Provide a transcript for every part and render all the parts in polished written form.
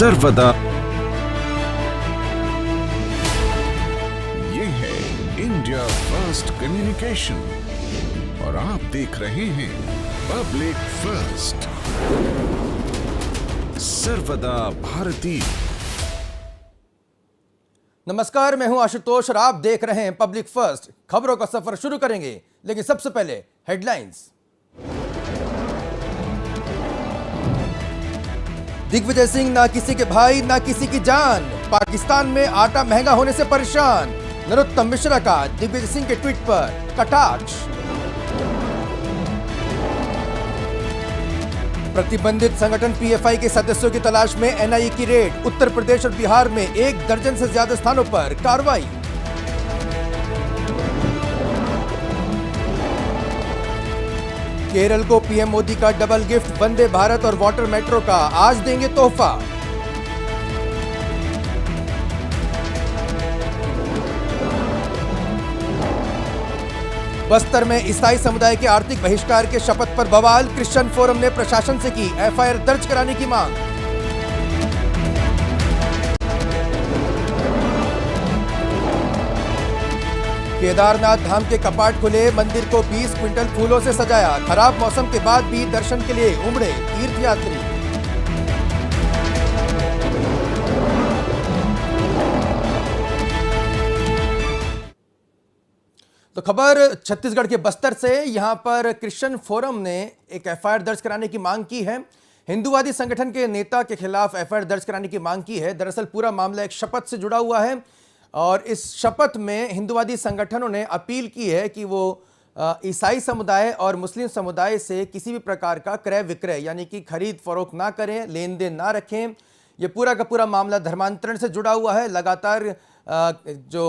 सर्वदा। ये है इंडिया फर्स्ट कम्युनिकेशन और आप देख रहे हैं पब्लिक फर्स्ट, सर्वदा भारतीय। नमस्कार, मैं हूं आशुतोष और आप देख रहे हैं पब्लिक फर्स्ट। खबरों का सफर शुरू करेंगे, लेकिन सबसे पहले हेडलाइंस। दिग्विजय सिंह ना किसी के भाई ना किसी की जान, पाकिस्तान में आटा महंगा होने से परेशान। नरोत्तम मिश्रा का दिग्विजय सिंह के ट्वीट पर कटाक्ष। प्रतिबंधित संगठन पीएफआई के सदस्यों की तलाश में एनआईए की रेड। उत्तर प्रदेश और बिहार में 1 दर्जन से ज्यादा स्थानों पर कार्रवाई। केरल को पीएम मोदी का डबल गिफ्ट, वंदे भारत और वाटर मेट्रो का आज देंगे तोहफा। बस्तर में ईसाई समुदाय के आर्थिक बहिष्कार के शपथ पर बवाल। क्रिश्चियन फोरम ने प्रशासन से की एफआईआर दर्ज कराने की मांग। केदारनाथ धाम के कपाट खुले, मंदिर को 20 क्विंटल फूलों से सजाया। खराब मौसम के बाद भी दर्शन के लिए उमड़े तीर्थयात्री। तो खबर छत्तीसगढ़ के बस्तर से। यहां पर क्रिश्चियन फोरम ने एक एफआईआर दर्ज कराने की मांग की है। हिंदूवादी संगठन के नेता के खिलाफ एफआईआर दर्ज कराने की मांग की है। दरअसल पूरा मामला एक शपथ से जुड़ा हुआ है और इस शपथ में हिंदूवादी संगठनों ने अपील की है कि वो ईसाई समुदाय और मुस्लिम समुदाय से किसी भी प्रकार का क्रय विक्रय यानी कि खरीद फरोख्त ना करें, लेन देन ना रखें। ये पूरा का पूरा मामला धर्मांतरण से जुड़ा हुआ है। लगातार जो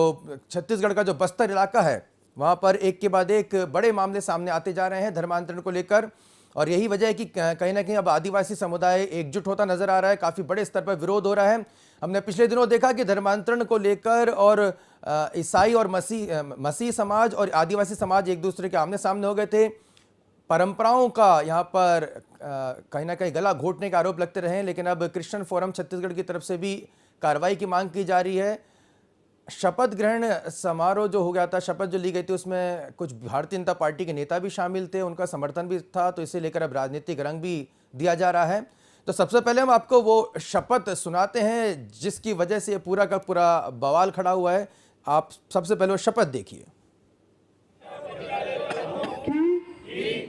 छत्तीसगढ़ का जो बस्तर इलाका है वहाँ पर एक के बाद एक बड़े मामले सामने आते जा रहे हैं धर्मांतरण को लेकर, और यही वजह है कि कहीं ना कहीं अब आदिवासी समुदाय एकजुट होता नजर आ रहा है। काफ़ी बड़े स्तर पर विरोध हो रहा है। हमने पिछले दिनों देखा कि धर्मांतरण को लेकर और ईसाई और मसीह समाज और आदिवासी समाज एक दूसरे के आमने सामने हो गए थे। परंपराओं का यहाँ पर कहीं ना कहीं गला घोटने के आरोप लगते रहे, लेकिन अब क्रिश्चियन फोरम छत्तीसगढ़ की तरफ से भी कार्रवाई की मांग की जा रही है। शपथ ग्रहण समारोह जो हो गया था, शपथ जो ली गई थी, उसमें कुछ भारतीय जनता पार्टी के नेता भी शामिल थे, उनका समर्थन भी था, तो इसे लेकर अब राजनीतिक रंग भी दिया जा रहा है। तो सबसे पहले हम आपको वो शपथ सुनाते हैं जिसकी वजह से ये पूरा का पूरा बवाल खड़ा हुआ है। आप सबसे पहले वो शपथ देखिए।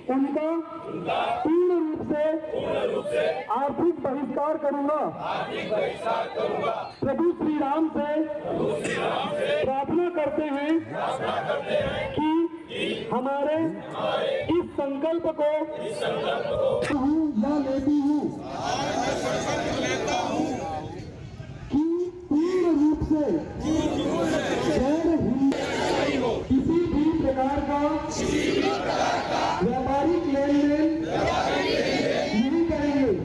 उनका पूर्ण रूप से आर्थिक बहिष्कार करूंगा। प्रभु श्री राम से प्रार्थना करते हैं कि हमारे इस संकल्प को मैं लेती हूँ कि पूर्ण रूप से किसी भी प्रकार का व्यापारिक लेन देन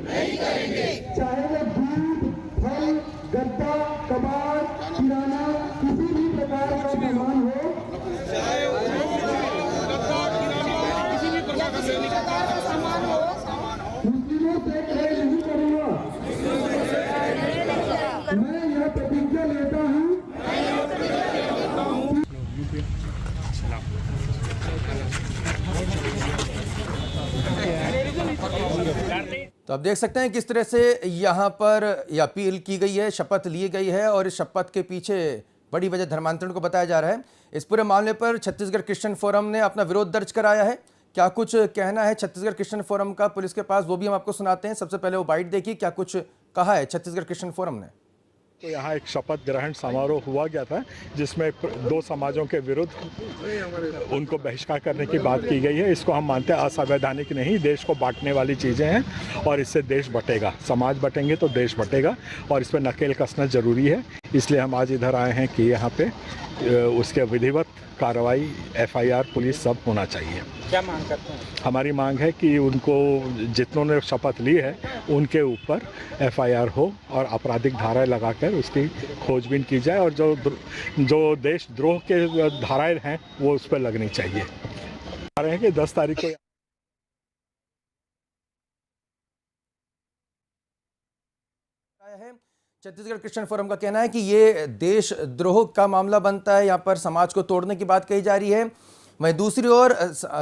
नहीं करेंगे, चाहे वो दूध, फल, गद्दा, कबाड़, किराना, किसी भी प्रकार का सामान हो, मुस्लिमों से क्रय नहीं करूंगा। मैं यह प्रतिज्ञा लेता हूँ तो आप देख सकते हैं किस तरह से यहाँ पर यह अपील की गई है, शपथ ली गई है, और इस शपथ के पीछे बड़ी वजह धर्मांतरण को बताया जा रहा है। इस पूरे मामले पर छत्तीसगढ़ क्रिश्चियन फोरम ने अपना विरोध दर्ज कराया है। क्या कुछ कहना है छत्तीसगढ़ क्रिश्चियन फोरम का पुलिस के पास, वो भी हम आपको सुनाते हैं। सबसे पहले वो बाइट देखिए, क्या कुछ कहा है छत्तीसगढ़ क्रिश्चियन फोरम ने। तो यहाँ एक शपथ ग्रहण समारोह हुआ गया था जिसमें 2 समाजों के विरुद्ध उनको बहिष्कार करने की बात की गई है। इसको हम मानते हैं असंवैधानिक नहीं, देश को बांटने वाली चीज़ें हैं और इससे देश बटेगा। समाज बटेंगे तो देश बटेगा और इस पर नकेल कसना ज़रूरी है। इसलिए हम आज इधर आए हैं कि यहाँ पे उसके विधिवत कार्रवाई, एफआईआर, पुलिस सब होना चाहिए। क्या मांग करते हैं? हमारी मांग है कि उनको, जितनों ने शपथ ली है, उनके ऊपर एफआईआर हो और आपराधिक धाराएं लगाकर उसकी खोजबीन की जाए और जो देशद्रोह के धाराएं हैं वो उस पर लगनी चाहिए। आ रहे हैं कि 10 तारीख को है। छत्तीसगढ़ क्रिश्चियन फोरम का कहना है कि ये देशद्रोह का मामला बनता है, यहाँ पर समाज को तोड़ने की बात कही जा रही है। वहीं दूसरी ओर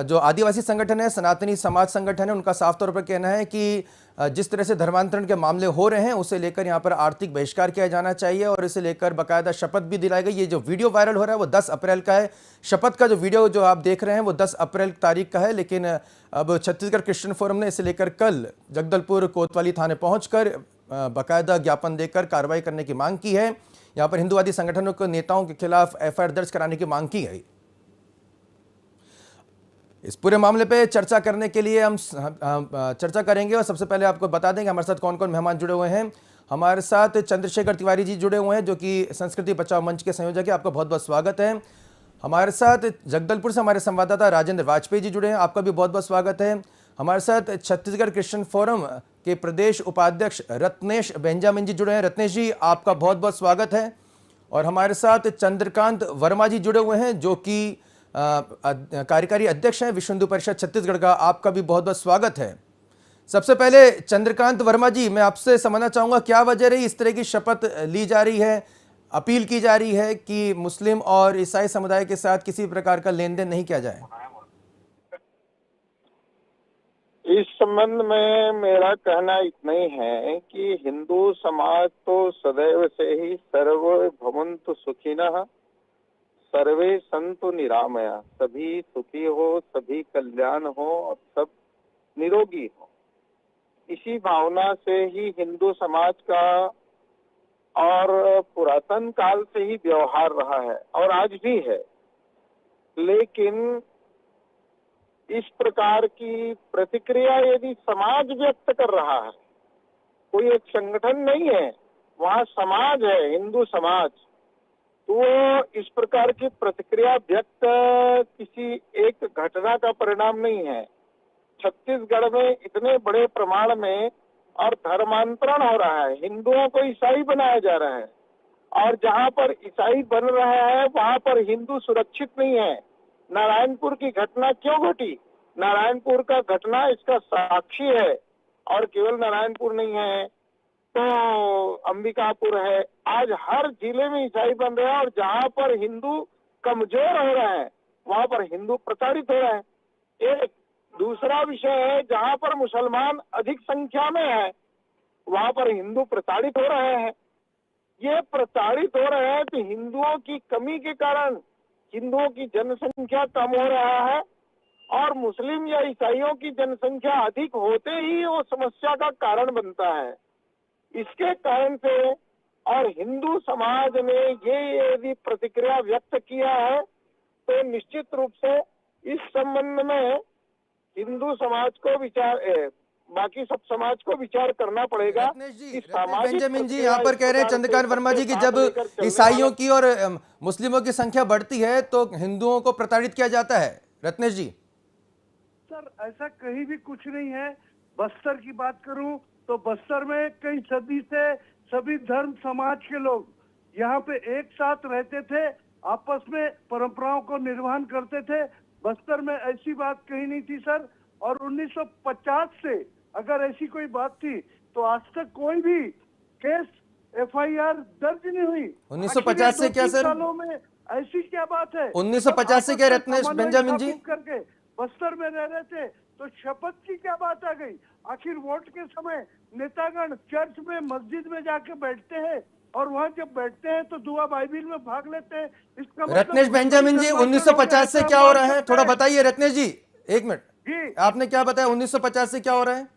जो आदिवासी संगठन है, सनातनी समाज संगठन है, उनका साफ तौर पर कहना है कि जिस तरह से धर्मांतरण के मामले हो रहे हैं उसे लेकर यहाँ पर आर्थिक बहिष्कार किया जाना चाहिए और इसे लेकर बाकायदा शपथ भी दिलाई गई। ये जो वीडियो वायरल हो रहा है वो 10 अप्रैल का है। शपथ का जो वीडियो जो आप देख रहे हैं वो 10 अप्रैल तारीख का है, लेकिन अब छत्तीसगढ़ क्रिश्चियन फोरम ने इसे लेकर कल जगदलपुर कोतवाली थाने पहुंचकर बाकायदा ज्ञापन देकर कार्रवाई करने की मांग की है। यहाँ पर हिंदुवादी संगठनों के नेताओं के खिलाफ एफआईआर दर्ज कराने की मांग की गई। इस पूरे मामले पे चर्चा करने के लिए हम चर्चा करेंगे और सबसे पहले आपको बता दें कि हमारे साथ कौन कौन मेहमान जुड़े हुए हैं। हमारे साथ चंद्रशेखर तिवारी जी जुड़े हुए हैं जो कि संस्कृति बचाओ मंच के संयोजक है, आपका बहुत बहुत स्वागत है। हमारे साथ जगदलपुर से हमारे संवाददाता राजेंद्र वाजपेयी जी जुड़े हैं, आपका भी बहुत बहुत स्वागत है। हमारे साथ छत्तीसगढ़ क्रिश्चियन फोरम के प्रदेश उपाध्यक्ष रत्नेश बेंजामिन जी जुड़े हैं। रत्नेश जी, आपका बहुत बहुत स्वागत है। और हमारे साथ चंद्रकांत वर्मा जी जुड़े हुए हैं जो कि कार्यकारी अध्यक्ष हैं विश्व हिंदू परिषद छत्तीसगढ़ का, आपका भी बहुत बहुत स्वागत है। सबसे पहले चंद्रकांत वर्मा जी, मैं आपसे समझना चाहूंगा क्या वजह रही इस तरह की शपथ ली जा रही है, अपील की जा रही है कि मुस्लिम और ईसाई समुदाय के साथ किसी प्रकार का लेन देन नहीं किया जाए। इस संबंध में मेरा कहना इतना ही है कि हिंदू समाज तो सदैव से ही सर्वे भवन्तु सुखिनः सर्वे संतु निरामया, सभी सुखी हो, सभी कल्याण हो और सब निरोगी हो, इसी भावना से ही हिंदू समाज का और पुरातन काल से ही व्यवहार रहा है और आज भी है। लेकिन इस प्रकार की प्रतिक्रिया यदि समाज व्यक्त कर रहा है, कोई एक संगठन नहीं है, वहाँ समाज है, हिंदू समाज, तो इस प्रकार की प्रतिक्रिया व्यक्त किसी एक घटना का परिणाम नहीं है। छत्तीसगढ़ में इतने बड़े प्रमाण में और धर्मांतरण हो रहा है, हिंदुओं को ईसाई बनाया जा रहा है और जहाँ पर ईसाई बन रहा है वहाँ पर हिंदू सुरक्षित नहीं है। नारायणपुर की घटना क्यों घटी? नारायणपुर का घटना इसका साक्षी है और केवल नारायणपुर नहीं है तो अंबिकापुर है। आज हर जिले में ईसाई बन रहे हैं और जहाँ पर हिंदू कमजोर हो रहे हैं वहाँ पर हिंदू प्रताड़ित हो रहे हैं। एक दूसरा विषय है, जहाँ पर मुसलमान अधिक संख्या में है वहाँ पर हिंदू प्रताड़ित हो रहे हैं। ये प्रताड़ित हो रहे हैं तो हिंदुओं की कमी के कारण हिंदुओं की जनसंख्या कम हो रहा है और मुस्लिम या ईसाइयों की जनसंख्या अधिक होते ही वो समस्या का कारण बनता है। इसके कारण से और हिंदू समाज ने ये यदि प्रतिक्रिया व्यक्त किया है तो निश्चित रूप से इस संबंध में हिंदू समाज को बाकी सब समाज को विचार करना पड़ेगा। बेंजामिन जी यहाँ पर कह रहे हैं चंद्रकांत वर्मा जी कि जब ईसाइयों की और मुस्लिमों की संख्या बढ़ती है तो हिंदुओं को प्रताड़ित किया जाता है। रत्नेश जी, सर ऐसा कहीं भी कुछ नहीं है। बस्तर की बात करूं तो बस्तर में कई सदी से सभी धर्म समाज के लोग यहाँ पे एक साथ रहते थे, आपस में परंपराओं को निर्वहन करते थे। बस्तर में ऐसी बात कहीं नहीं थी सर। और 1950 से अगर ऐसी कोई बात थी तो आज तक कोई भी केस एफआईआर दर्ज नहीं हुई। 1950 से क्या सर? सालों में ऐसी क्या बात है? 1950 से क्या रत्नेश बेंजामिन जी? करके बस्तर में रह रहे थे तो शपथ की क्या बात आ गई? आखिर वोट के समय नेतागण चर्च में मस्जिद में जाके बैठते हैं और वहाँ जब बैठते हैं तो दुआ बाइबिल में भाग लेते हैं। इसका रत्नेश बेंजामिन जी 1950 से क्या हो रहा है थोड़ा बताइए। रत्नेश जी एक मिनट जी, आपने क्या बताया 1950 से क्या हो रहा है?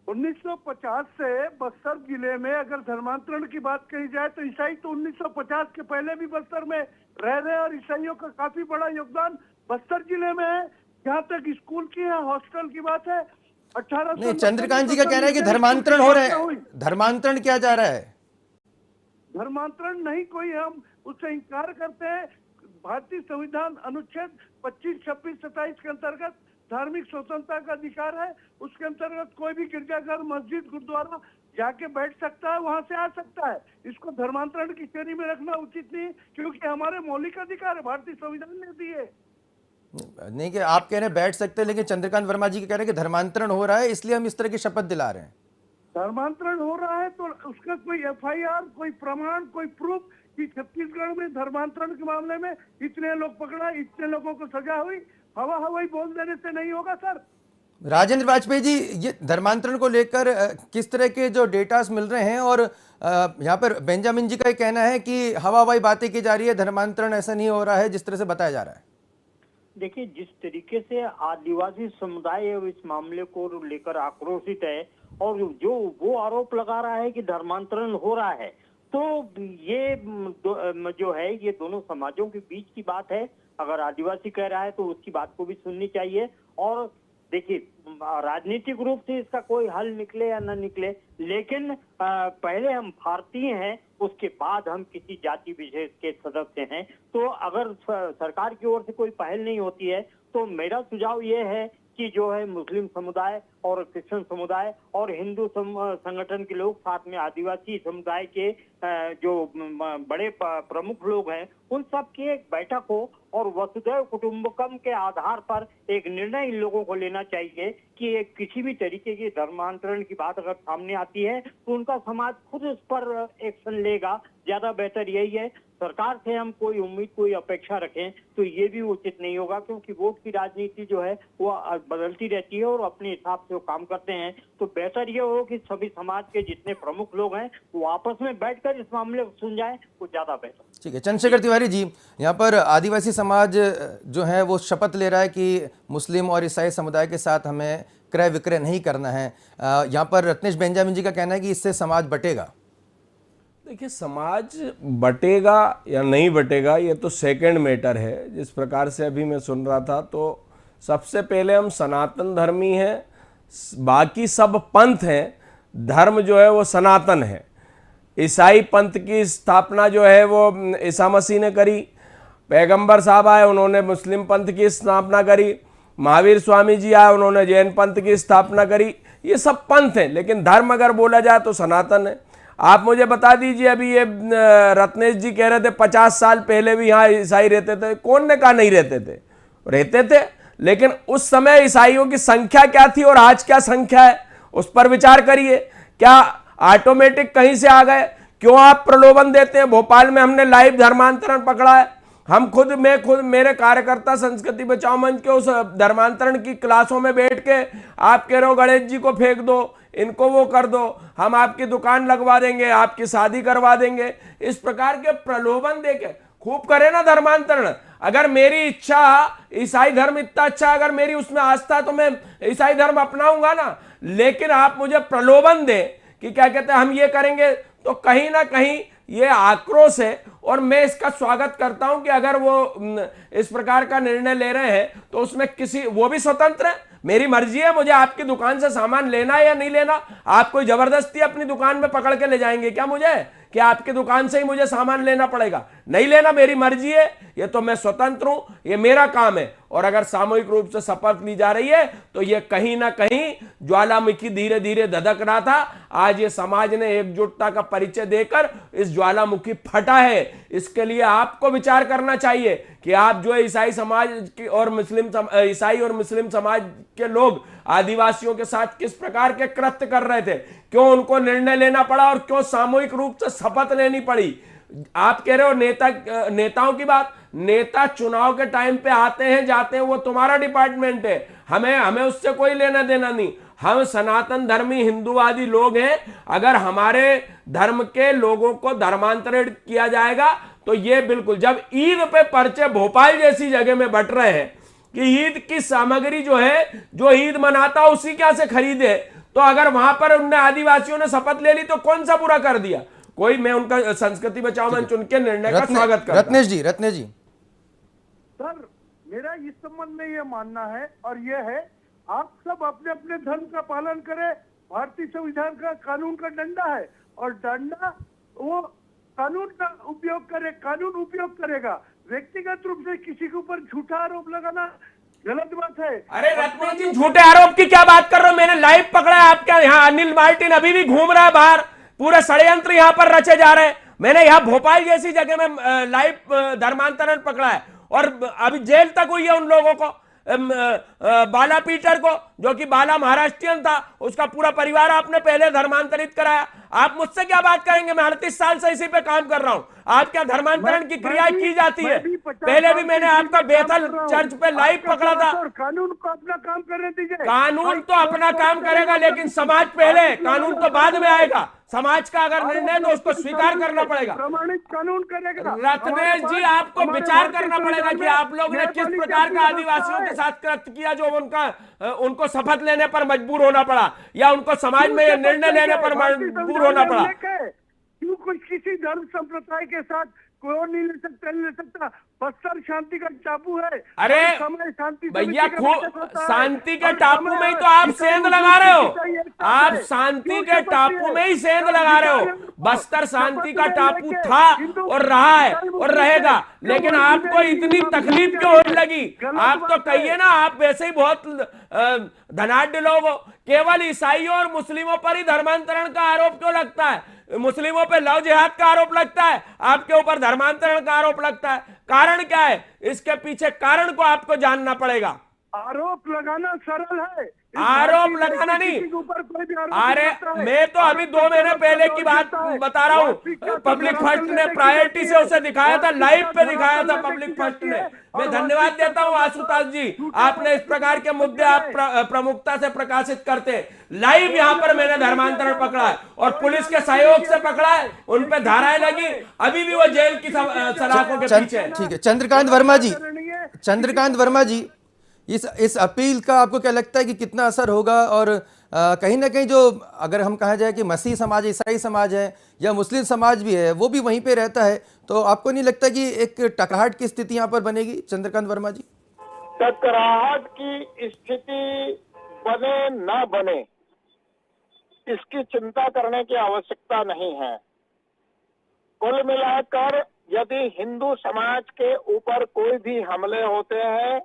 1950 से बस्तर जिले में अगर धर्मांतरण की बात कही जाए तो ईसाई तो 1950 के पहले भी बस्तर में रह रहे हैं और ईसाइयों का काफी बड़ा योगदान बस्तर जिले में है। जहाँ तक स्कूल की है, हॉस्टल की बात है, 18 नहीं, चंद्रकांत जी का कहना है कि धर्मांतरण हो रहा है। धर्मांतरण किया जा रहा है। धर्मांतरण नहीं कोई, हम उससे इंकार करते हैं। भारतीय संविधान अनुच्छेद 25, 26, 27 के अंतर्गत धार्मिक स्वतंत्रता का अधिकार है। उसके अंतर्गत कोई भी गिरजाघर, मस्जिद, गुरुद्वारा जाके बैठ सकता है, वहां से आ सकता है। इसको धर्मांतरण की श्रेणी में रखना उचित नहीं, क्योंकि हमारे मौलिक अधिकार है, भारतीय संविधान ने दिए। नहीं कि आप कह रहे हैं बैठ सकते हैं, लेकिन चंद्रकांत वर्मा जी कह रहे हैं कि धर्मांतरण हो रहा है इसलिए हम इस तरह की शपथ दिला रहे हैं। धर्मांतरण हो रहा है तो उसका कोई एफआईआर, कोई प्रमाण, कोई प्रूफ कि छत्तीसगढ़ में धर्मांतरण के मामले में इतने लोग पकड़ा, इतने लोगों को सजा हुई, हवा हवाई बोल देने से नहीं होगा सर। राजेंद्र वाजपेयी जी, ये धर्मांतरण को लेकर किस तरह के जो डेटास मिल रहे हैं, और यहाँ पर बेंजामिन जी का ये कहना है कि हवा हवाई बातें की जा रही है, धर्मांतरण ऐसा नहीं हो रहा है जिस तरह से बताया जा रहा है। देखिए, जिस तरीके से आदिवासी समुदाय इस मामले को लेकर आक्रोशित है और जो वो आरोप लगा रहा है कि धर्मांतरण हो रहा है, तो ये जो है ये दोनों समाजों के बीच की बात है। अगर आदिवासी कह रहा है तो उसकी बात को भी सुननी चाहिए। और देखिए, राजनीतिक रूप से इसका कोई हल निकले या न निकले, लेकिन पहले हम भारतीय हैं, उसके बाद हम किसी जाति विशेष के सदस्य हैं। तो अगर सरकार की ओर से कोई पहल नहीं होती है तो मेरा सुझाव ये है कि जो है मुस्लिम समुदाय और क्रिश्चियन समुदाय और हिंदू संगठन के लोग, साथ में आदिवासी समुदाय के जो बड़े प्रमुख लोग हैं, उन सब की एक बैठक हो और वसुधैव कुटुंबकम के आधार पर एक निर्णय इन लोगों को लेना चाहिए कि एक किसी भी तरीके की धर्मांतरण की बात अगर सामने आती है तो उनका समाज खुद उस पर एक्शन लेगा। ज्यादा बेहतर यही है। सरकार से हम कोई उम्मीद, कोई अपेक्षा रखें तो ये भी उचित नहीं होगा, क्योंकि वोट की राजनीति जो है वो बदलती रहती है और अपने हिसाब से वो काम करते हैं। तो बेहतर ये हो कि सभी समाज के जितने प्रमुख लोग हैं वो आपस में बैठकर इस मामले को सुलझाएं, वो ज्यादा बेहतर। ठीक है, चंद्रशेखर तिवारी जी, यहाँ पर आदिवासी समाज जो है वो शपथ ले रहा है कि मुस्लिम और ईसाई समुदाय के साथ हमें क्रय विक्रय नहीं करना है। यहाँ पर रत्नेश बेंजामिन जी का कहना है कि इससे समाज बटेगा। देखिए, समाज बटेगा या नहीं बटेगा ये तो सेकंड मैटर है। जिस प्रकार से अभी मैं सुन रहा था, तो सबसे पहले हम सनातन धर्मी हैं, बाकी सब पंथ हैं, धर्म जो है वो सनातन है। ईसाई पंथ की स्थापना जो है वो ईसा मसीह ने करी, पैगंबर साहब आए उन्होंने मुस्लिम पंथ की स्थापना करी, महावीर स्वामी जी आए उन्होंने जैन पंथ की स्थापना करी। ये सब पंथ हैं, लेकिन धर्म अगर बोला जाए तो सनातन है। आप मुझे बता दीजिए, अभी ये रत्नेश जी कह रहे थे 50 साल पहले भी यहाँ ईसाई रहते थे। कौन ने कहा नहीं रहते थे? रहते थे, लेकिन उस समय ईसाइयों की संख्या क्या थी और आज क्या संख्या है, उस पर विचार करिए। क्या ऑटोमेटिक कहीं से आ गए? क्यों आप प्रलोभन देते हैं? भोपाल में हमने लाइव धर्मांतरण पकड़ा है। हम खुद मेरे कार्यकर्ता संस्कृति बचाओ मंच के उस धर्मांतरण की क्लासों में बैठ के आप कह रहे हो गणेश जी को फेंक दो, इनको वो कर दो, हम आपकी दुकान लगवा देंगे, आपकी शादी करवा देंगे। इस प्रकार के प्रलोभन देके खूब करे ना धर्मांतरण। अगर मेरी इच्छा, ईसाई धर्म इतना अच्छा, अगर मेरी उसमें आस्था, तो मैं ईसाई धर्म अपनाऊंगा ना। लेकिन आप मुझे प्रलोभन दें कि क्या कहते हैं हम ये करेंगे, तो कहीं ना कहीं ये आक्रोश है। और मैं इसका स्वागत करता हूं कि अगर वो इस प्रकार का निर्णय ले रहे हैं तो उसमें वो भी स्वतंत्र है। मेरी मर्जी है, मुझे आपकी दुकान से सामान लेना है या नहीं लेना। आप कोई जबरदस्ती अपनी दुकान में पकड़ के ले जाएंगे क्या मुझे, कि आपकी दुकान से ही मुझे सामान लेना पड़ेगा? नहीं लेना मेरी मर्जी है, ये तो मैं स्वतंत्र हूं, ये मेरा काम है। और अगर सामूहिक रूप से शपथ ली जा रही है तो ये कहीं ना कहीं ज्वालामुखी धीरे धीरे धधक रहा था। आज ये समाज ने एकजुटता का परिचय देकर इस ज्वालामुखी फटा है। इसके लिए आपको विचार करना चाहिए कि आप जो ईसाई समाज की और ईसाई और मुस्लिम समाज के लोग आदिवासियों के साथ किस प्रकार के कृत्य कर रहे थे, क्यों उनको निर्णय लेना पड़ा और क्यों सामूहिक रूप से शपथ लेनी पड़ी। आप कह रहे हो नेताओं की बात, नेता चुनाव के टाइम पे आते हैं जाते हैं, वो तुम्हारा डिपार्टमेंट है, हमें उससे कोई लेना देना नहीं। हम सनातन धर्मी हिंदूवादी लोग हैं। अगर हमारे धर्म के लोगों को धर्मांतरित किया जाएगा तो ये बिल्कुल, जब ईद पे पर्चे भोपाल जैसी जगह में बट रहे हैं कि ईद की सामग्री जो है, जो ईद मनाता उसी क्या से खरीदे, तो अगर वहां पर उनने आदिवासियों ने शपथ ले ली तो कौन सा बुरा कर दिया कोई? मैं उनका संस्कृति बचाओ मंच उनके निर्णय का स्वागत करता हूं। रत्नेश जी सर, मेरा इस संबंध में ये मानना है और ये है, आप सब अपने अपने धर्म का पालन करें। भारतीय संविधान का कानून का डंडा है और डंडा वो कानून का उपयोग करे, कानून उपयोग करेगा। व्यक्तिगत रूप से किसी के ऊपर झूठा आरोप लगाना गलत बात है। अरे रत्नेश जी, झूठे आरोप की क्या बात कर रहे हो? मैंने लाइव पकड़ा है आपके यहाँ। अनिल मार्टिन अभी भी घूम रहा है बाहर, पूरे षड्यंत्र यहाँ पर रचे जा रहे हैं। मैंने यहाँ भोपाल जैसी जगह में लाइव धर्मांतरण पकड़ा है और अभी जेल तक हुई है उन लोगों को। बाला पीटर को, जो कि बाला महाराष्ट्रियन था, उसका पूरा परिवार आपने पहले धर्मांतरित कराया। आप मुझसे क्या बात करेंगे? मैं 38 साल से इसी पे काम कर रहा हूं। आप क्या धर्मांतरण की क्रियाएं की जाती है? पहले भी मैंने आपका बेथल चर्च पे लाइव पकड़ा था। कानून को अपना काम करने दीजिए। कानून तो अपना काम करेगा, लेकिन समाज पहले, कानून तो बाद में आएगा। समाज का अगर निर्णय तो उसको स्वीकार करना पड़ेगा। प्रमाणित कानून करेगा। रत्नेश जी, आपको विचार करना पड़ेगा कि आप लोग ने किस प्रकार का आदिवासियों के साथ कृत्य किया, जो उनको शपथ लेने पर मजबूर होना पड़ा, या उनको समाज में ये निर्णय लेने पर मजबूर होना पड़ा। क्यों कुछ किसी धर्म संप्रदाय के साथ कोई नहीं ले सकता। बस्तर शांति का टापू है। अरे भैया, शांति के टापू में ही तो आप सेंध लगा रहे हो। आप शांति के टापू में ही सेंध लगा रहे हो। बस्तर शांति का टापू था और रहा है और रहेगा, लेकिन आपको इतनी तकलीफ क्यों होने लगी? आप तो कहिए ना, आप वैसे ही बहुत धनाढ्य लोग हो। केवल ईसाइयों और मुस्लिमों पर ही धर्मांतरण का आरोप क्यों लगता है? मुस्लिमों पे लव जिहाद का आरोप लगता है, आपके ऊपर धर्मांतरण का आरोप लगता है। कारण क्या है? इसके पीछे कारण को आपको जानना पड़ेगा। आरोप लगाना सरल है, आरोप लगाना नहीं। अरे मैं तो अभी 2 महीने पहले की बात बता रहा हूँ। पब्लिक फर्स्ट ने प्रायोरिटी से उसे दिखाया था, लाइव पे दिखाया था पब्लिक फर्स्ट ने। मैं धन्यवाद देता हूँ आशुतोष जी, आपने इस प्रकार के मुद्दे आप प्रमुखता से प्रकाशित करते। लाइव यहाँ पर मैंने धर्मांतरण पकड़ा है और पुलिस के सहयोग से पकड़ा है, उन पे धाराएं लगी, अभी भी वो जेल की सलाखों के पीछे है। ठीक है, चंद्रकांत वर्मा जी, इस अपील का आपको क्या लगता है कि कितना असर होगा? और कहीं ना कहीं जो, अगर हम कहा जाए कि मसीह समाज, ईसाई समाज है या मुस्लिम समाज भी है, वो भी वहीं पे रहता है, तो आपको नहीं लगता कि एक टकराहट की स्थिति यहाँ पर बनेगी? चंद्रकांत वर्मा जी, टकराहट की स्थिति बने ना बने, इसकी चिंता करने की आवश्यकता नहीं है। कुल मिलाकर यदि हिंदू समाज के ऊपर कोई भी हमले होते हैं,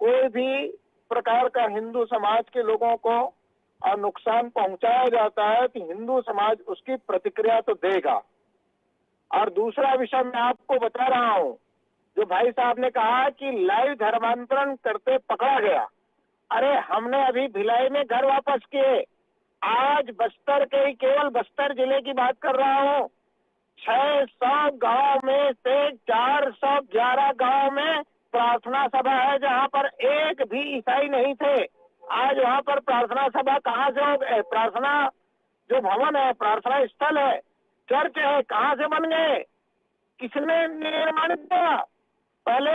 कोई भी प्रकार का हिंदू समाज के लोगों को नुकसान पहुंचाया जाता है, तो हिंदू समाज उसकी प्रतिक्रिया तो देगा। और दूसरा विषय मैं आपको बता रहा हूं, जो भाई साहब ने कहा कि लाइव धर्मांतरण करते पकड़ा गया। अरे हमने अभी भिलाई में घर वापस किए। आज बस्तर के ही, केवल बस्तर जिले की बात कर रहा हूं, 600 गांव में से 411 गांव में प्रार्थना सभा है जहां पर एक भी ईसाई नहीं थे। आज वहां पर प्रार्थना सभा कहां से हो गए? प्रार्थना जो भवन है, प्रार्थना स्थल है, चर्च है, कहां से बन गए? किसने निर्माणित किया? पहले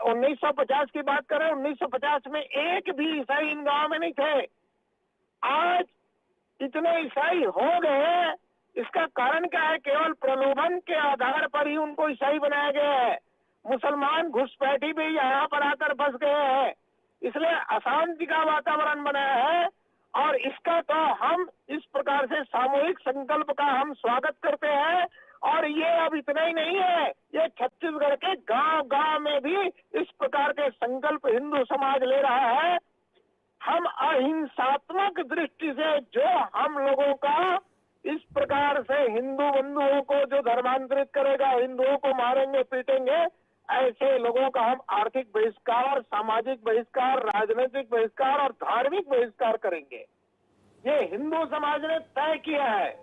1950 की बात करें, 1950 में एक भी ईसाई इन गांव में नहीं थे। आज इतने ईसाई हो गए, इसका कारण क्या है? केवल प्रलोभन के आधार पर ही उनको ईसाई बनाया गया है। मुसलमान घुसपैठी भी यहाँ पर आकर बस गए हैं, इसलिए अशांति का वातावरण बनाया है। और इसका तो हम इस प्रकार से सामूहिक संकल्प का हम स्वागत करते हैं। और ये अब इतना ही नहीं है, ये छत्तीसगढ़ के गांव-गांव में भी इस प्रकार के संकल्प हिंदू समाज ले रहा है। हम अहिंसात्मक दृष्टि से जो हम लोगों का इस प्रकार से हिंदू बंधुओं को जो धर्मांतरित करेगा, हिंदुओं को मारेंगे, पीटेंगे, ऐसे लोगों का हम आर्थिक बहिष्कार, सामाजिक बहिष्कार, राजनीतिक बहिष्कार और धार्मिक बहिष्कार करेंगे। ये हिंदू समाज ने तय किया है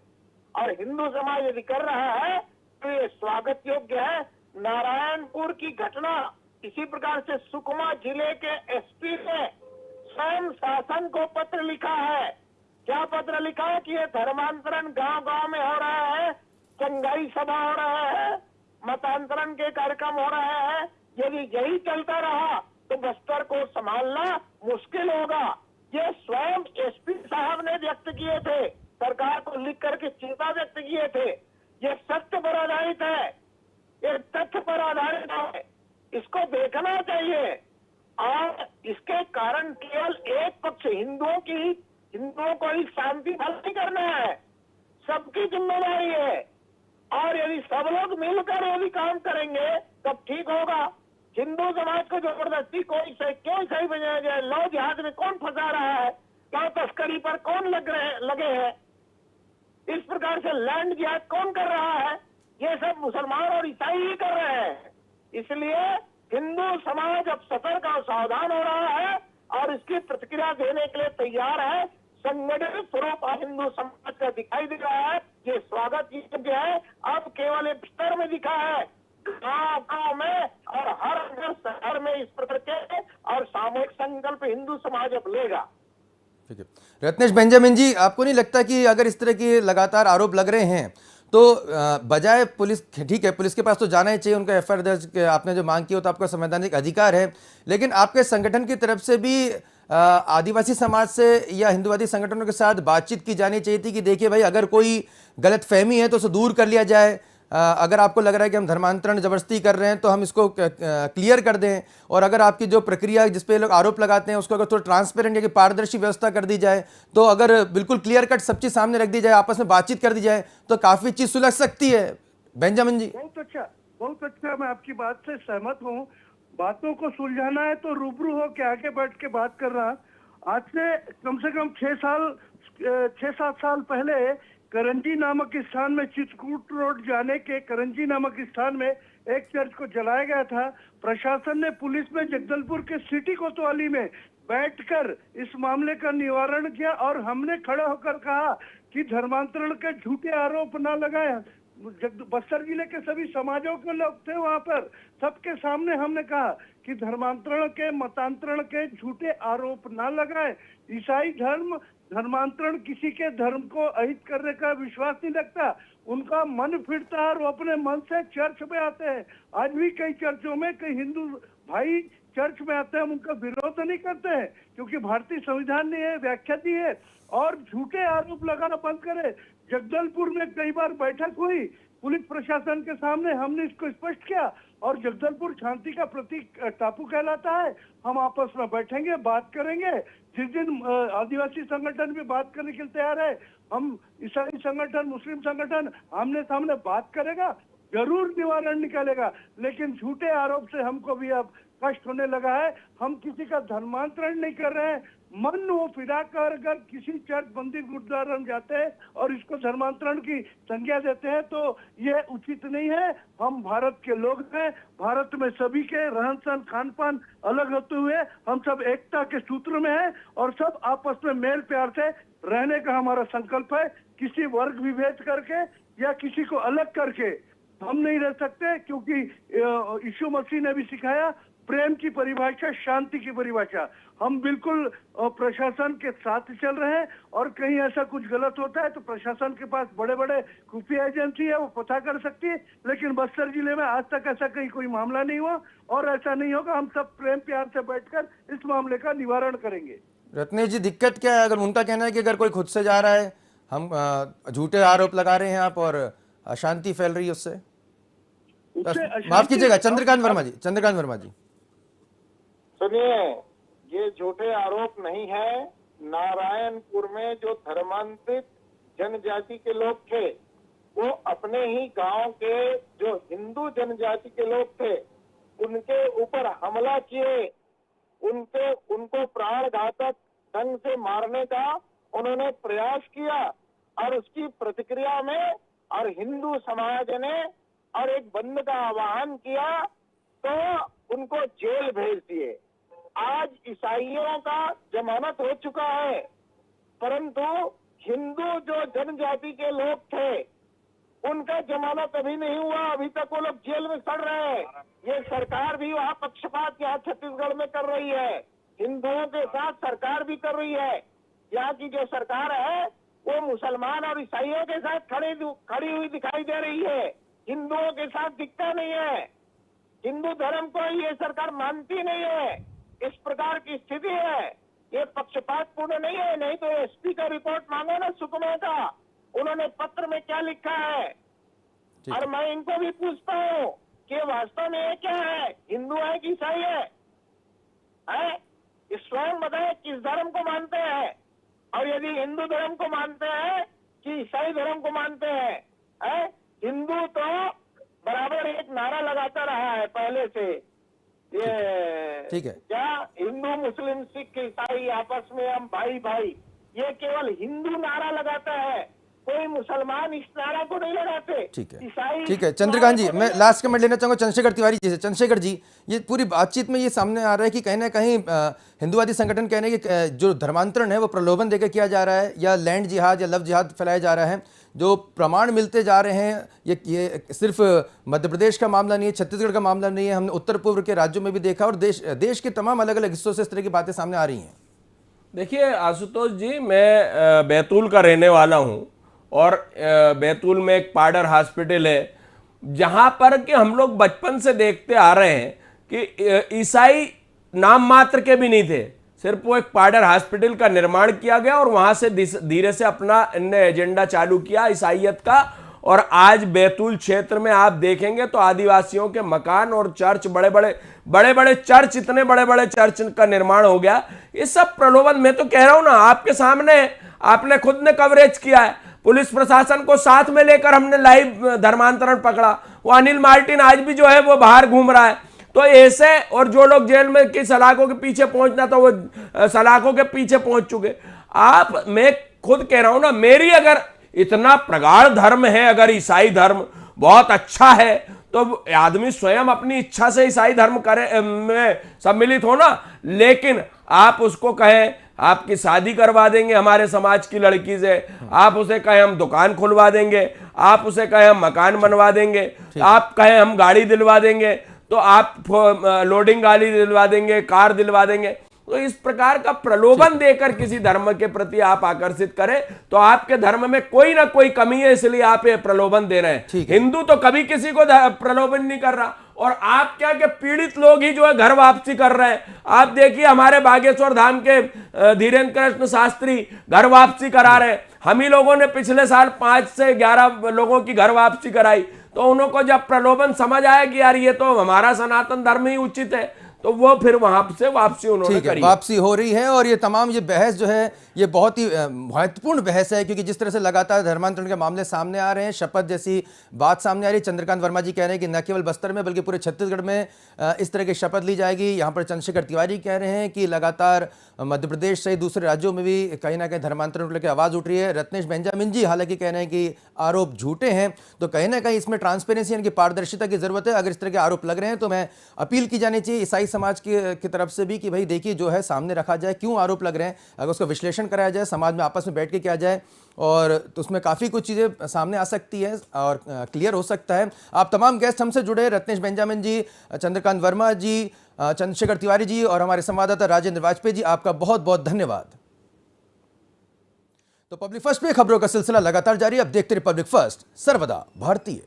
और हिंदू समाज यदि कर रहा है तो ये स्वागत योग्य है। नारायणपुर की घटना, इसी प्रकार से सुकमा जिले के एसपी ने स्वयं शासन को पत्र लिखा है। क्या पत्र लिखा है? कि ये धर्मांतरण गांव-गांव में हो रहा है, चंगाई सभा हो रहा है, मतांतरण के कार्यक्रम हो रहे हैं। यदि यही चलता रहा तो बस्तर को संभालना मुश्किल होगा। ये स्वयं एसपी साहब ने व्यक्त किए थे, सरकार को लिख करके चिंता व्यक्त किए थे। ये सत्य पर आधारित है, ये तथ्य पर आधारित है, इसको देखना चाहिए। और इसके कारण केवल एक पक्ष हिंदुओं को ही शांति भंग नहीं करना है, सबकी जिम्मेदारी है। और यदि सब लोग मिलकर यदि काम करेंगे तब ठीक होगा। हिंदू समाज को जबरदस्ती क्यों सही बनाया जाए? लव जिहाद में कौन फंसा रहा है? लव तस्करी पर कौन लगे हैं? इस प्रकार से लैंड जिहाद कौन कर रहा है? ये सब मुसलमान और ईसाई ही कर रहे हैं। इसलिए हिंदू समाज अब सतर्क और सावधान हो रहा है और इसकी प्रतिक्रिया देने के लिए तैयार है। संगठित स्वरूप हिंदू समाज का दिखाई दे रहा है, ये स्वागत योग्य है। अब केवल एक स्तर में दिखा है, गांव में और हर शहर में इस प्रकार के और सामूहिक संकल्प हिंदू समाज अब लेगा। ठीक है, रत्नेश बेंजामिन जी, आपको नहीं लगता कि अगर इस तरह के लगातार आरोप लग रहे हैं तो बजाय पुलिस, ठीक है पुलिस के पास तो जाना ही चाहिए, उनका एफआईआर दर्ज आपने जो मांग की हो तो आपका संवैधानिक अधिकार है, लेकिन आपके संगठन की तरफ से भी आदिवासी समाज से या हिंदुवादी संगठनों के साथ बातचीत की जानी चाहिए थी कि देखिए भाई, अगर कोई गलतफहमी है तो उसे दूर कर लिया जाए। अगर आपको लग रहा है कि हम धर्मांतरण जबरदस्ती कर रहे हैं तो हम इसको क्लियर कर दें, और अगर आपकी जो प्रक्रिया जिस पे लोग आरोप लगाते हैं उसको अगर थोड़ा ट्रांसपेरेंट या कि पारदर्शी व्यवस्था कर दी जाए, तो अगर बिल्कुल क्लियर कट सब चीज सामने रख दी जाए, आपस में बातचीत कर दी जाए तो काफी चीज सुलझ सकती है। बेंजामिन जी, बहुत अच्छा, मैं आपकी बात से सहमत हूँ। बातों को सुलझाना है तो रूबरू हो के आके बैठ के बात कर रहा। आज से कम 6-7 साल पहले करंजी नामक स्थान में, चित्रकूट रोड जाने के करंजी नामक स्थान में एक चर्च को जलाया गया था। प्रशासन ने पुलिस में जगदलपुर के सिटी कोतवाली में बैठकर इस मामले का निवारण किया और हमने खड़े होकर कहा कि धर्मांतरण के झूठे आरोप न लगाएं। बस्तर जिले के सभी समाजों के लोग थे वहां पर, सबके सामने हमने कहा कि धर्मांतरण के, मतांतरण के झूठे आरोप ना लगाए। ईसाई धर्मांतरण किसी के धर्म को अहित करने का विश्वास नहीं रखता, उनका मन फिरता है और वो अपने मन से चर्च में आते हैं। आज भी कई चर्चों में कई हिंदू भाई चर्च में आते हैं, हम उनका विरोध नहीं करते हैं क्योंकि भारतीय संविधान ने यह व्याख्या दी है। और झूठे आरोप लगाना बंद करे। जगदलपुर में कई बार बैठक हुई पुलिस प्रशासन के सामने, हमने इसको स्पष्ट किया और जगदलपुर शांति का प्रतीक टापू कहलाता है। हम आपस में बैठेंगे, बात करेंगे। जिस दिन आदिवासी संगठन भी बात करने के लिए तैयार है, हम ईसाई संगठन, मुस्लिम संगठन आमने सामने बात करेगा, जरूर निवारण निकालेगा। लेकिन झूठे आरोप से हमको भी अब कष्ट होने लगा है। हम किसी का धर्मांतरण नहीं कर रहे हैं। मन वो फिरा कर अगर किसी चर्च, मंदिर, गुरुद्वारा में जाते हैं और इसको धर्मांतरण की संज्ञा देते हैं तो ये उचित नहीं है। हम भारत के लोग हैं, भारत में सभी के रहन सहन, खान पान अलग होते हुए हम सब एकता के सूत्र में हैं और सब आपस में मेल प्यार से रहने का हमारा संकल्प है। किसी वर्ग विभेद करके या किसी को अलग करके हम नहीं रह सकते, क्योंकि यीशु मसीह ने भी सिखाया प्रेम की परिभाषा, शांति की परिभाषा। हम बिल्कुल प्रशासन के साथ चल रहे हैं और कहीं ऐसा कुछ गलत होता है तो प्रशासन के पास बड़े बड़े खुफिया एजेंसी है, वो पता कर सकती है। लेकिन बस्तर जिले में आज तक ऐसा कहीं कोई मामला नहीं हुआ और ऐसा नहीं होगा। हम सब प्रेम प्यार से बैठकर इस मामले का निवारण करेंगे। रत्नेश जी, दिक्कत क्या है? अगर उनका कहना है कि अगर कोई खुद से जा रहा है, हम झूठे आरोप लगा रहे हैं आप और अशांति फैल रही है उससे। माफ कीजिएगा, चंद्रकांत वर्मा जी। सुनिए, ये झूठे आरोप नहीं है। नारायणपुर में जो धर्मांतरित जनजाति के लोग थे, वो अपने ही गांव के जो हिंदू जनजाति के लोग थे, उनके ऊपर हमला किए, उनको प्राण घातक ढंग से मारने का उन्होंने प्रयास किया और उसकी प्रतिक्रिया में और हिंदू समाज ने और एक बंद का आह्वान किया तो उनको जेल भेज दिए। आज ईसाइयों का जमानत हो चुका है, परंतु हिंदू जो जनजाति के लोग थे उनका जमानत अभी नहीं हुआ। अभी तक वो लोग जेल में सड़ रहे हैं। ये सरकार भी वहाँ पक्षपात यहाँ छत्तीसगढ़ में कर रही है, हिंदुओं के साथ सरकार भी कर रही है। यहाँ की जो सरकार है वो मुसलमान और ईसाइयों के साथ खड़ी हुई दिखाई दे रही है, हिंदुओं के साथ दिखता नहीं है। हिंदू धर्म को ये सरकार मानती नहीं है। इस प्रकार की स्थिति है। ये पक्षपातपूर्ण नहीं है। नहीं तो एसपी का रिपोर्ट मांगो ना सुकमा का, उन्होंने पत्र में क्या लिखा है। और मैं इनको भी पूछता हूँ कि वास्तव में ये क्या है, हिंदू है कि ईसाई है? स्वयं बताए किस धर्म को मानते हैं, और यदि हिंदू धर्म को मानते हैं कि ईसाई धर्म को मानते हैं? हिंदू तो बराबर एक नारा लगाता रहा है पहले से, ये ठीक है, क्या हिंदू मुस्लिम सिख ईसाई आपस में हम भाई भाई, ये केवल हिंदू नारा लगाता है। कोई मुसलमान इस नारा को नहीं लगाते। ठीक है, ईसाई ठीक है चंद्रकांत जी, मैं लास्ट कमेंट लेना चाहूंगा चंद्रशेखर तिवारी जी से। चंद्रशेखर जी, ये पूरी बातचीत में ये सामने आ रहा है कि कहीं ना कहीं हिंदुवादी संगठन कह रहे हैं कि जो धर्मांतरण है वो प्रलोभन देकर किया जा रहा है, या लैंड जिहाद या लव जिहाद फैलाया जा रहा है। जो प्रमाण मिलते जा रहे हैं, ये सिर्फ मध्य प्रदेश का मामला नहीं है, छत्तीसगढ़ का मामला नहीं है, हमने उत्तर पूर्व के राज्यों में भी देखा, और देश के तमाम अलग अलग हिस्सों से इस तरह की बातें सामने आ रही हैं। देखिए आशुतोष जी, मैं बैतूल का रहने वाला हूँ, और बैतूल में एक पाडर हॉस्पिटल है जहाँ पर कि हम लोग बचपन से देखते आ रहे हैं कि ईसाई नाम मात्र के भी नहीं थे, सिर्फ वो एक पाडर हॉस्पिटल का निर्माण किया गया और वहाँ से धीरे से अपना इनने एजेंडा चालू किया ईसाइयत का। और आज बैतूल क्षेत्र में आप देखेंगे तो आदिवासियों के मकान और चर्च, बड़े बड़े चर्च, इतने बड़े बड़े चर्च का निर्माण हो गया। ये सब प्रलोभन, मैं तो कह रहा हूं ना, आपके सामने, आपने खुद ने कवरेज किया है, पुलिस प्रशासन को साथ में लेकर हमने लाइव धर्मांतरण पकड़ा। वो अनिल मार्टिन आज भी जो है वो बाहर घूम रहा है। तो ऐसे, और जो लोग जेल में की सलाखों के पीछे पहुंचना था वो सलाखों के पीछे पहुंच चुके। मैं खुद कह रहा हूं ना, मेरी अगर इतना प्रगाढ़ धर्म है, अगर ईसाई धर्म बहुत अच्छा है, तो आदमी स्वयं अपनी इच्छा से ईसाई धर्म करे में सम्मिलित हो ना। लेकिन आप उसको कहें आपकी शादी करवा देंगे हमारे समाज की लड़की से, आप उसे कहें हम दुकान खुलवा देंगे, आप उसे कहें हम मकान बनवा देंगे, आप कहें हम गाड़ी दिलवा देंगे, तो आप लोडिंग गाड़ी दिलवा देंगे, कार दिलवा देंगे। तो इस प्रकार का प्रलोभन देकर किसी धर्म के प्रति आप आकर्षित करें तो आपके धर्म में कोई ना कोई कमी है, इसलिए आप ये प्रलोभन दे रहे हैं। हिंदू तो कभी किसी को प्रलोभन नहीं कर रहा, और आप क्या के पीड़ित लोग ही जो है घर वापसी कर रहे हैं। आप देखिए हमारे बागेश्वर धाम के धीरेन्द्र कृष्ण शास्त्री घर वापसी करा रहे हैं। हम ही लोगों ने पिछले साल 5 से 11 लोगों की घर वापसी कराई। तो उनको जब प्रलोभन समझ आया कि यार ये तो हमारा सनातन धर्म ही उचित है, तो वो फिर वहां से वापसी उन्होंने करी। वापसी हो रही है, और ये तमाम ये बहस जो है ये बहुत ही महत्वपूर्ण बहस है, क्योंकि जिस तरह से लगातार धर्मांतरण के मामले सामने आ रहे हैं, शपथ जैसी बात सामने आ रही है। चंद्रकांत वर्मा जी कह रहे हैं कि न केवल बस्तर में बल्कि पूरे छत्तीसगढ़ में इस तरह की शपथ ली जाएगी। यहाँ पर चंद्रशेखर तिवारी कह रहे हैं कि लगातार मध्य प्रदेश सहित दूसरे राज्यों में भी कहीं ना कहीं धर्मांतरण को लेकर आवाज़ उठ रही है। रत्नेश बेंजामिन जी हालांकि कह रहे हैं कि आरोप झूठे हैं। तो कहीं ना कहीं इसमें ट्रांसपेरेंसी यानी कि पारदर्शिता की जरूरत है। अगर इस तरह के आरोप लग रहे हैं तो मैं अपील की जानी चाहिए ईसाई समाज की तरफ से भी कि भाई देखिए जो है सामने रखा जाए, क्यों आरोप लग रहे हैं, अगर उसका विश्लेषण कराया जाए, समाज में आपस में बैठ के किया जाए, और तो उसमें काफ़ी कुछ चीज़ें सामने आ सकती है और क्लियर हो सकता है। आप तमाम गेस्ट हमसे जुड़े, रत्नेश बेंजामिन जी, चंद्रकांत वर्मा जी, चंद्रशेखर तिवारी जी और हमारे संवाददाता राजेंद्र वाजपेयी जी, आपका बहुत बहुत धन्यवाद। तो पब्लिक फर्स्ट पे खबरों का सिलसिला लगातार जारी। अब देखते रहिए पब्लिक फर्स्ट, सर्वदा भारतीय।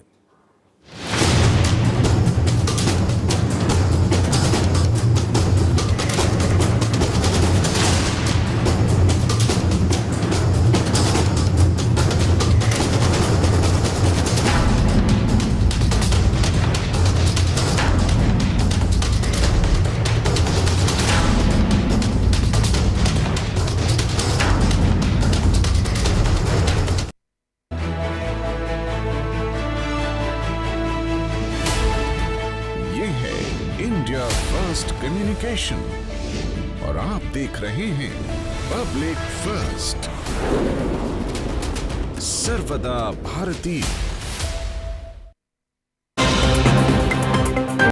इंडिया फर्स्ट कम्युनिकेशन और आप देख रहे हैं पब्लिक फर्स्ट, सर्वदा भारतीय।